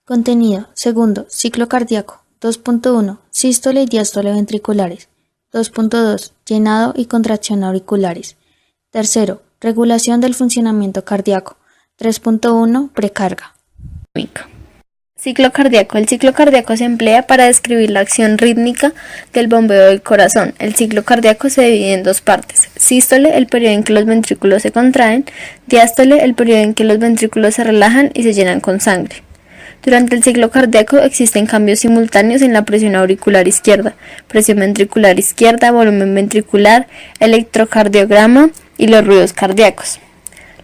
Contenido. Segundo, ciclo cardíaco. 2.1. Sístole y diástole ventriculares. 2.2. Llenado y contracción auriculares. Tercero, regulación del funcionamiento cardíaco. 3.1. Precarga. Ciclo cardíaco. El ciclo cardíaco se emplea para describir la acción rítmica del bombeo del corazón. El ciclo cardíaco se divide en dos partes. Sístole, el periodo en que los ventrículos se contraen. Diástole, el periodo en que los ventrículos se relajan y se llenan con sangre. Durante el ciclo cardíaco existen cambios simultáneos en la presión auricular izquierda, presión ventricular izquierda, volumen ventricular, electrocardiograma y los ruidos cardíacos.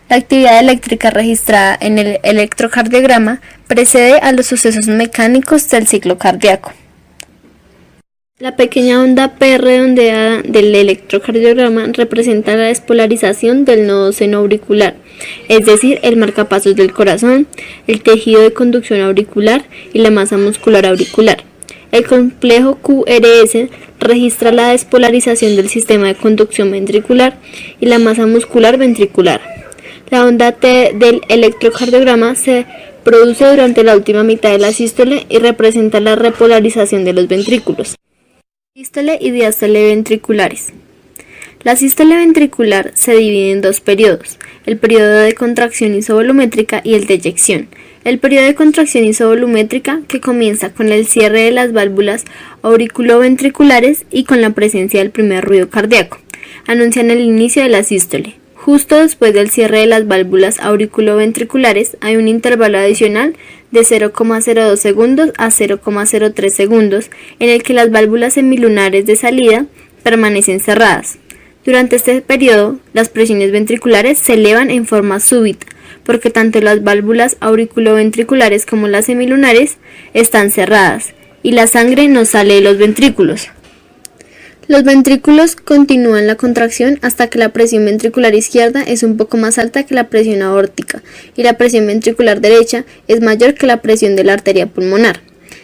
La actividad eléctrica registrada en el electrocardiograma precede a los sucesos mecánicos del ciclo cardíaco. La pequeña onda P redondeada del electrocardiograma representa la despolarización del nodo senoauricular, es decir, el marcapasos del corazón, el tejido de conducción auricular y la masa muscular auricular. El complejo QRS registra la despolarización del sistema de conducción ventricular y la masa muscular ventricular. La onda T del electrocardiograma se produce durante la última mitad de la sístole y representa la repolarización de los ventrículos. Sístole y diástole ventriculares. La sístole ventricular se divide en dos periodos, el periodo de contracción isovolumétrica y el de eyección. El periodo de contracción isovolumétrica, que comienza con el cierre de las válvulas auriculoventriculares y con la presencia del primer ruido cardíaco, anuncian el inicio de la sístole. Justo después del cierre de las válvulas auriculoventriculares hay un intervalo adicional de 0,02 segundos a 0,03 segundos en el que las válvulas semilunares de salida permanecen cerradas. Durante este periodo, las presiones ventriculares se elevan en forma súbita, porque tanto las válvulas auriculoventriculares como las semilunares están cerradas y la sangre no sale de los ventrículos. Los ventrículos continúan la contracción hasta que la presión ventricular izquierda es un poco más alta que la presión aórtica y la presión ventricular derecha es mayor que la presión de la arteria pulmonar.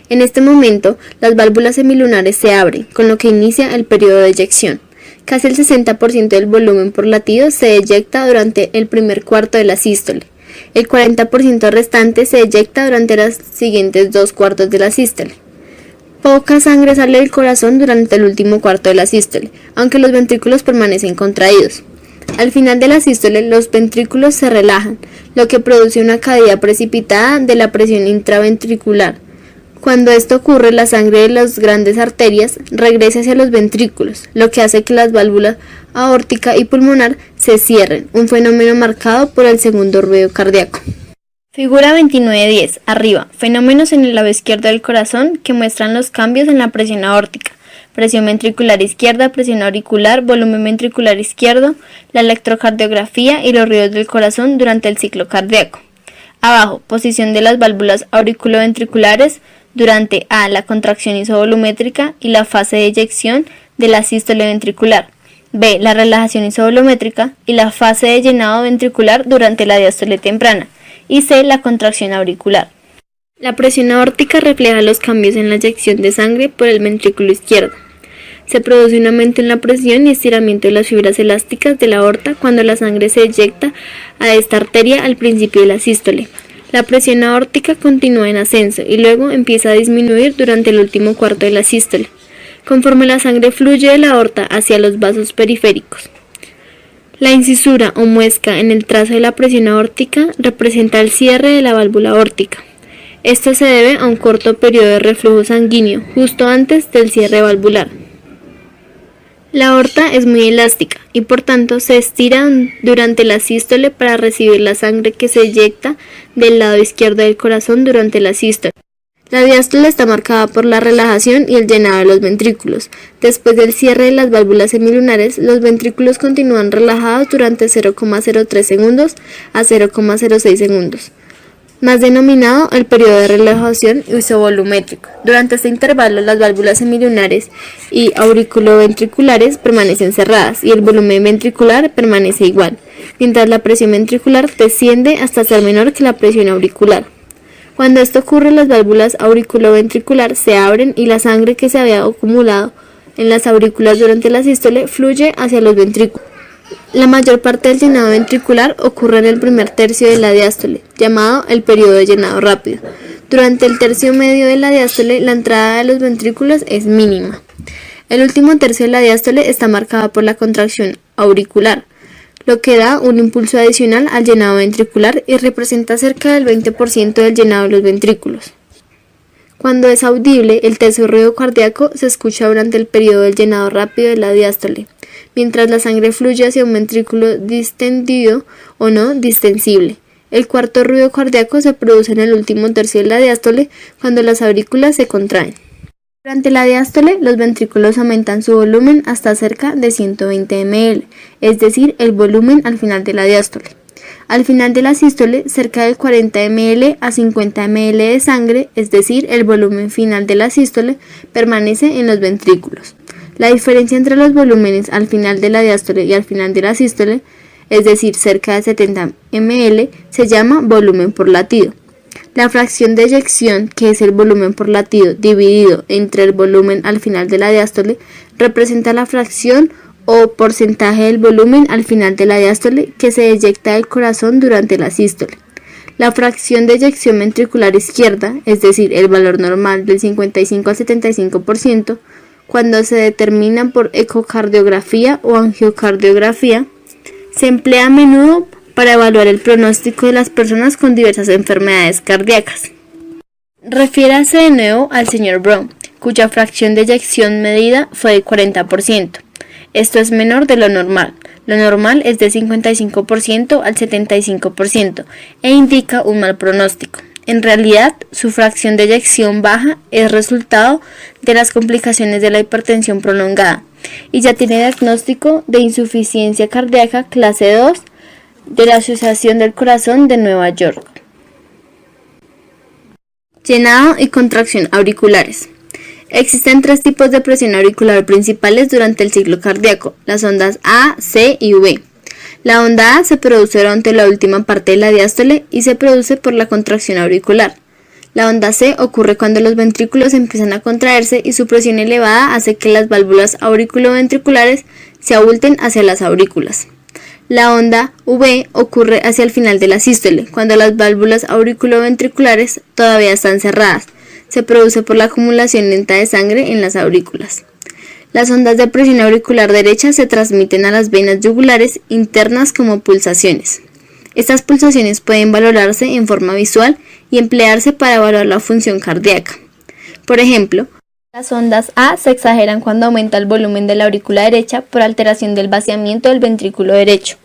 En este momento, las válvulas semilunares se abren, con lo que inicia el periodo de eyección. Casi el 60% del volumen por latido se eyecta durante el primer cuarto de la sístole. El 40% restante se eyecta durante los siguientes dos cuartos de la sístole. Poca sangre sale del corazón durante el último cuarto de la sístole, aunque los ventrículos permanecen contraídos. Al final de la sístole, los ventrículos se relajan, lo que produce una caída precipitada de la presión intraventricular. Cuando esto ocurre, la sangre de las grandes arterias regresa hacia los ventrículos, lo que hace que las válvulas aórtica y pulmonar se cierren, un fenómeno marcado por el segundo ruido cardíaco. Figura 29.10. Arriba, fenómenos en el lado izquierdo del corazón que muestran los cambios en la presión aórtica, presión ventricular izquierda, presión auricular, volumen ventricular izquierdo, la electrocardiografía y los ruidos del corazón durante el ciclo cardíaco. Abajo, posición de las válvulas auriculoventriculares durante A, la contracción isovolumétrica y la fase de eyección de la sístole ventricular. B, la relajación isovolumétrica y la fase de llenado ventricular durante la diástole temprana. Y C, la contracción auricular. La presión aórtica refleja los cambios en la eyección de sangre por el ventrículo izquierdo. Se produce un aumento en la presión y estiramiento de las fibras elásticas de la aorta cuando la sangre se eyecta a esta arteria al principio de la sístole. La presión aórtica continúa en ascenso y luego empieza a disminuir durante el último cuarto de la sístole, conforme la sangre fluye de la aorta hacia los vasos periféricos. La incisura o muesca en el trazo de la presión aórtica representa el cierre de la válvula aórtica. Esto se debe a un corto periodo de reflujo sanguíneo justo antes del cierre valvular. La aorta es muy elástica y por tanto se estira durante la sístole para recibir la sangre que se eyecta del lado izquierdo del corazón durante la sístole. La diástole está marcada por la relajación y el llenado de los ventrículos. Después del cierre de las válvulas semilunares, los ventrículos continúan relajados durante 0,03 segundos a 0,06 segundos, más denominado el periodo de relajación isovolumétrico. Durante este intervalo, las válvulas semilunares y auriculoventriculares permanecen cerradas y el volumen ventricular permanece igual, mientras la presión ventricular desciende hasta ser menor que la presión auricular. Cuando esto ocurre, las válvulas auriculoventricular se abren y la sangre que se había acumulado en las aurículas durante la sístole fluye hacia los ventrículos. La mayor parte del llenado ventricular ocurre en el primer tercio de la diástole, llamado el periodo de llenado rápido. Durante el tercio medio de la diástole, la entrada de los ventrículos es mínima. El último tercio de la diástole está marcado por la contracción auricular, lo que da un impulso adicional al llenado ventricular y representa cerca del 20% del llenado de los ventrículos. Cuando es audible, el tercer ruido cardíaco se escucha durante el periodo del llenado rápido de la diástole, mientras la sangre fluye hacia un ventrículo distendido o no distensible. El cuarto ruido cardíaco se produce en el último tercio de la diástole, cuando las aurículas se contraen. Durante la diástole, los ventrículos aumentan su volumen hasta cerca de 120 ml, es decir, el volumen al final de la diástole. Al final de la sístole, cerca de 40 ml a 50 ml de sangre, es decir, el volumen final de la sístole, permanece en los ventrículos. La diferencia entre los volúmenes al final de la diástole y al final de la sístole, es decir, cerca de 70 ml, se llama volumen por latido. La fracción de eyección, que es el volumen por latido dividido entre el volumen al final de la diástole, representa la fracción o porcentaje del volumen al final de la diástole que se eyecta del corazón durante la sístole. La fracción de eyección ventricular izquierda, es decir, el valor normal del 55 al 75%, cuando se determina por ecocardiografía o angiocardiografía, se emplea a menudo para evaluar el pronóstico de las personas con diversas enfermedades cardíacas. Refiérase de nuevo al Sr. Brown, cuya fracción de eyección medida fue de 40%. Esto es menor de lo normal. Lo normal es de 55% al 75% e indica un mal pronóstico. En realidad, su fracción de eyección baja es resultado de las complicaciones de la hipertensión prolongada y ya tiene diagnóstico de insuficiencia cardíaca clase 2 de la Asociación del Corazón de Nueva York. Llenado y contracción auriculares. Existen tres tipos de presión auricular principales durante el ciclo cardíaco, las ondas A, C y V. La onda A se produce durante la última parte de la diástole y se produce por la contracción auricular. La onda C ocurre cuando los ventrículos empiezan a contraerse y su presión elevada hace que las válvulas auriculoventriculares se abulten hacia las aurículas. La onda V ocurre hacia el final de la sístole, cuando las válvulas auriculoventriculares todavía están cerradas. Se produce por la acumulación lenta de sangre en las aurículas. Las ondas de presión auricular derecha se transmiten a las venas yugulares internas como pulsaciones. Estas pulsaciones pueden valorarse en forma visual y emplearse para evaluar la función cardíaca. Por ejemplo, las ondas A se exageran cuando aumenta el volumen de la aurícula derecha por alteración del vaciamiento del ventrículo derecho.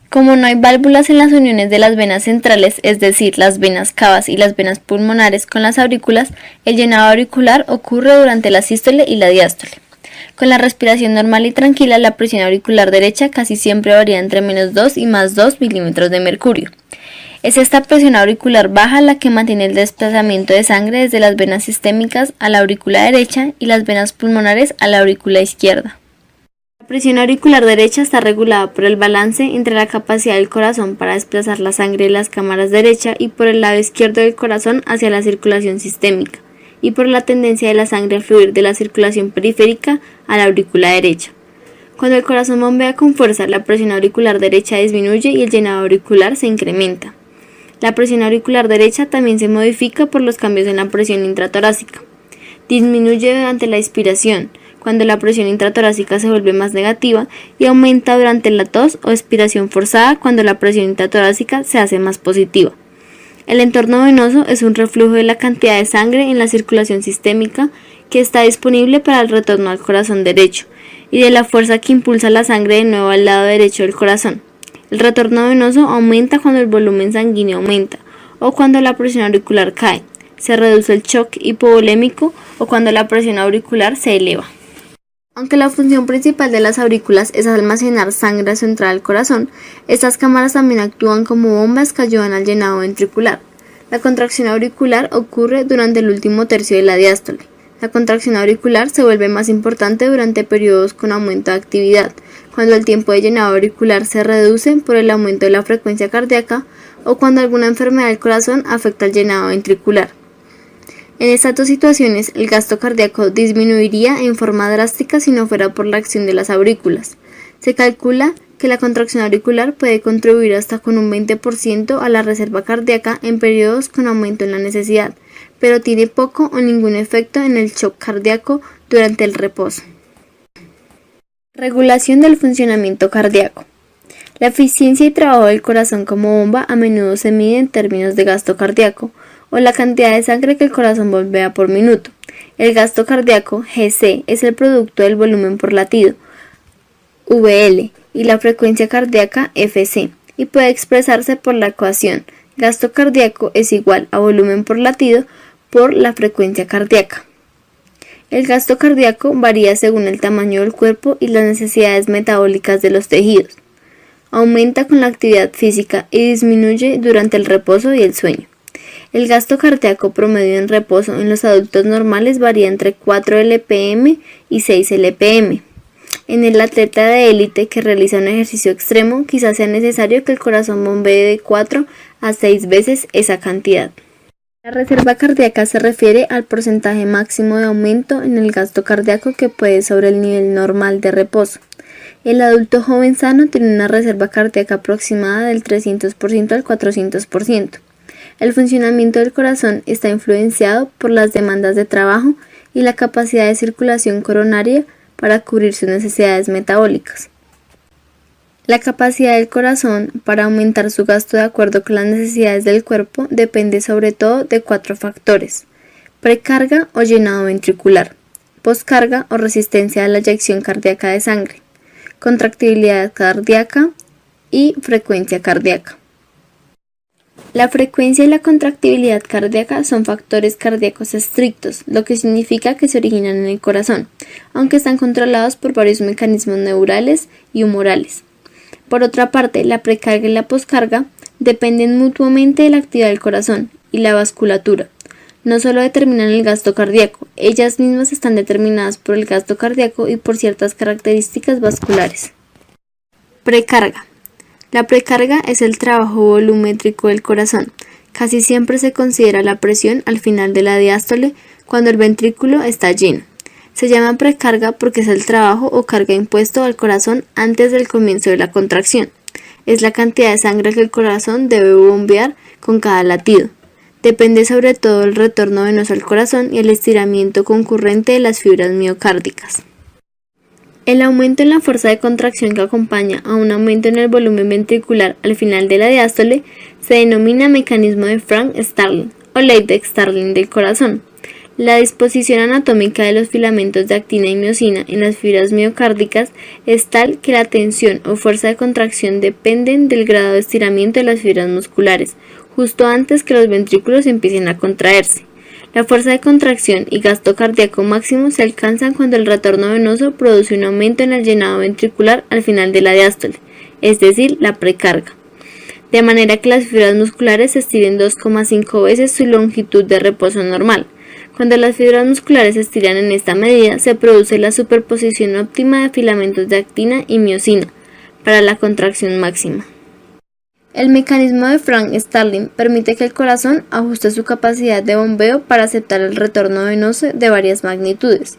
Como no hay válvulas en las uniones de las venas centrales, es decir, las venas cavas y las venas pulmonares con las aurículas, el llenado auricular ocurre durante la sístole y la diástole. Con la respiración normal y tranquila, la presión auricular derecha casi siempre varía entre -2 y +2 milímetros de mercurio. Es esta presión auricular baja la que mantiene el desplazamiento de sangre desde las venas sistémicas a la aurícula derecha y las venas pulmonares a la aurícula izquierda. La presión auricular derecha está regulada por el balance entre la capacidad del corazón para desplazar la sangre de las cámaras derecha y por el lado izquierdo del corazón hacia la circulación sistémica, y por la tendencia de la sangre a fluir de la circulación periférica a la aurícula derecha. Cuando el corazón bombea con fuerza, la presión auricular derecha disminuye y el llenado auricular se incrementa. La presión auricular derecha también se modifica por los cambios en la presión intratorácica. Disminuye durante la expiración, cuando la presión intratorácica se vuelve más negativa, y aumenta durante la tos o expiración forzada cuando la presión intratorácica se hace más positiva. El entorno venoso es un reflujo de la cantidad de sangre en la circulación sistémica que está disponible para el retorno al corazón derecho y de la fuerza que impulsa la sangre de nuevo al lado derecho del corazón. El retorno venoso aumenta cuando el volumen sanguíneo aumenta o cuando la presión auricular cae, se reduce el shock hipovolémico o cuando la presión auricular se eleva. Aunque la función principal de las aurículas es almacenar sangre central al corazón, estas cámaras también actúan como bombas que ayudan al llenado ventricular. La contracción auricular ocurre durante el último tercio de la diástole. La contracción auricular se vuelve más importante durante periodos con aumento de actividad, cuando el tiempo de llenado auricular se reduce por el aumento de la frecuencia cardíaca o cuando alguna enfermedad del corazón afecta el llenado ventricular. En estas dos situaciones, el gasto cardíaco disminuiría en forma drástica si no fuera por la acción de las aurículas. Se calcula que la contracción auricular puede contribuir hasta con un 20% a la reserva cardíaca en periodos con aumento en la necesidad, pero tiene poco o ningún efecto en el shock cardíaco durante el reposo. Regulación del funcionamiento cardíaco. La eficiencia y trabajo del corazón como bomba a menudo se mide en términos de gasto cardíaco, o la cantidad de sangre que el corazón bombea por minuto. El gasto cardíaco, GC, es el producto del volumen por latido, VL, y la frecuencia cardíaca, FC, y puede expresarse por la ecuación gasto cardíaco es igual a volumen por latido por la frecuencia cardíaca. El gasto cardíaco varía según el tamaño del cuerpo y las necesidades metabólicas de los tejidos. Aumenta con la actividad física y disminuye durante el reposo y el sueño. El gasto cardíaco promedio en reposo en los adultos normales varía entre 4 lpm y 6 lpm. En el atleta de élite que realiza un ejercicio extremo, quizás sea necesario que el corazón bombee de 4 a 6 veces esa cantidad. La reserva cardíaca se refiere al porcentaje máximo de aumento en el gasto cardíaco que puede sobre el nivel normal de reposo. El adulto joven sano tiene una reserva cardíaca aproximada del 300% al 400%. El funcionamiento del corazón está influenciado por las demandas de trabajo y la capacidad de circulación coronaria para cubrir sus necesidades metabólicas. La capacidad del corazón para aumentar su gasto de acuerdo con las necesidades del cuerpo depende sobre todo de 4 factores: precarga o llenado ventricular, poscarga o resistencia a la eyección cardíaca de sangre, contractibilidad cardíaca y frecuencia cardíaca. La frecuencia y la contractibilidad cardíaca son factores cardíacos estrictos, lo que significa que se originan en el corazón, aunque están controlados por varios mecanismos neurales y humorales. Por otra parte, la precarga y la poscarga dependen mutuamente de la actividad del corazón y la vasculatura. No solo determinan el gasto cardíaco, ellas mismas están determinadas por el gasto cardíaco y por ciertas características vasculares. Precarga. La precarga es el trabajo volumétrico del corazón. Casi siempre se considera la presión al final de la diástole cuando el ventrículo está lleno. Se llama precarga porque es el trabajo o carga impuesto al corazón antes del comienzo de la contracción. Es la cantidad de sangre que el corazón debe bombear con cada latido. Depende sobre todo del retorno venoso al corazón y el estiramiento concurrente de las fibras miocárdicas. El aumento en la fuerza de contracción que acompaña a un aumento en el volumen ventricular al final de la diástole se denomina mecanismo de Frank-Starling o ley de Starling del corazón. La disposición anatómica de los filamentos de actina y miosina en las fibras miocárdicas es tal que la tensión o fuerza de contracción dependen del grado de estiramiento de las fibras musculares, justo antes que los ventrículos empiecen a contraerse. La fuerza de contracción y gasto cardíaco máximo se alcanzan cuando el retorno venoso produce un aumento en el llenado ventricular al final de la diástole, es decir, la precarga, de manera que las fibras musculares se estiren 2,5 veces su longitud de reposo normal. Cuando las fibras musculares se estiran en esta medida, se produce la superposición óptima de filamentos de actina y miosina para la contracción máxima. El mecanismo de Frank-Starling permite que el corazón ajuste su capacidad de bombeo para aceptar el retorno venoso de varias magnitudes.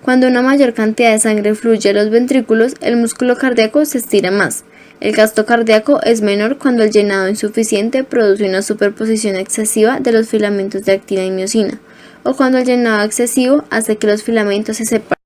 Cuando una mayor cantidad de sangre fluye a los ventrículos, el músculo cardíaco se estira más. El gasto cardíaco es menor cuando el llenado insuficiente produce una superposición excesiva de los filamentos de actina y miosina, o cuando el llenado excesivo hace que los filamentos se separen.